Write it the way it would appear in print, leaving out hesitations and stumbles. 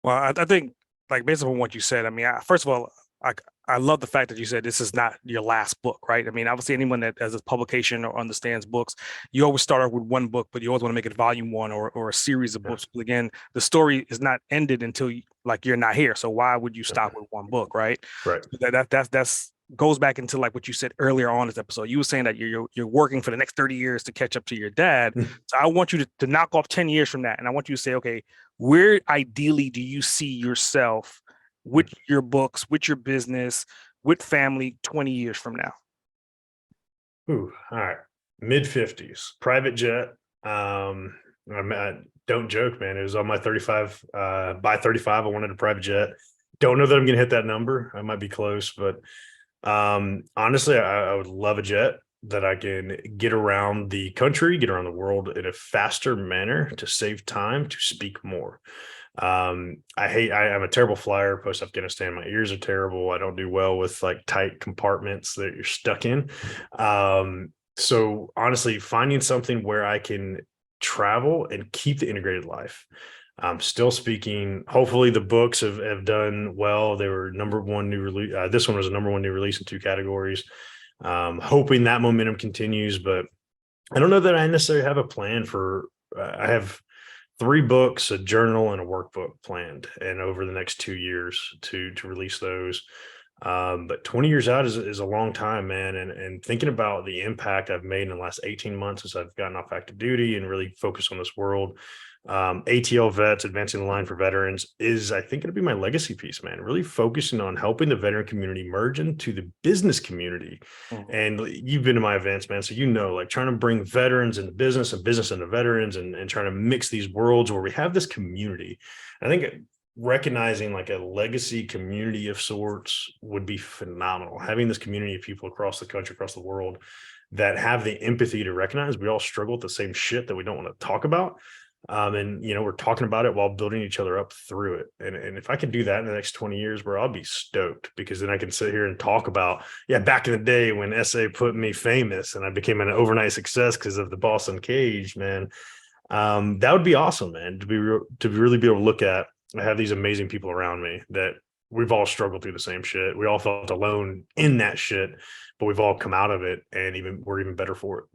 Well, I think like based on what you said, I mean, first of all, I I love the fact that you said this is not your last book, right? I mean, obviously, anyone that has a publication or understands books, you always start off with one book, but you always want to make it volume one or a series of Yeah, books. Again, the story is not ended until like you're not here. So why would you yeah. stop with one book, right? Right. So that's goes back into like what you said earlier on this episode. You were saying that you're working for the next 30 years to catch up to your dad. So I want you to knock off 10 years from that. And I want you to say, okay, where ideally do you see yourself with your books, with your business, with family 20 years from now? Ooh, all right. Mid 50s, private jet. I don't joke, man. It was on my 35. By 35, I wanted a private jet. Don't know that I'm going to hit that number. I might be close, but honestly, I would love a jet that I can get around the country, get around the world in a faster manner to save time to speak more. I'm a terrible flyer post Afghanistan. My ears are terrible. I don't do well with like tight compartments that you're stuck in. So honestly, finding something where I can travel and keep the integrated life. I'm still speaking. Hopefully, the books have done well. They were number one new release. This one was a number one new release in two categories. Hoping that momentum continues, but I don't know that I necessarily have a plan for. I have three books, a journal, and a workbook planned, and over the next 2 years to release those. But 20 years out is a long time, man. And thinking about the impact I've made in the last 18 months since I've gotten off active duty and really focused on this world. ATL Vets, Advancing the Line for Veterans, is I think going to be my legacy piece, man. Really focusing on helping the veteran community merge into the business community. Mhm. And you've been to my events, man. So like trying to bring veterans into business and business into veterans and trying to mix these worlds where we have this community. I think recognizing like a legacy community of sorts would be phenomenal. Having this community of people across the country, across the world that have the empathy to recognize we all struggle with the same shit that we don't want to talk about. And we're talking about it while building each other up through it. And if I can do that in the next 20 years, bro, I'll be stoked because then I can sit here and talk about, yeah, back in the day when SA put me famous and I became an overnight success because of the Boston Cage, man. That would be awesome, man, to really be able to look at. I have these amazing people around me that we've all struggled through the same shit. We all felt alone in that shit, but we've all come out of it and we're even better for it.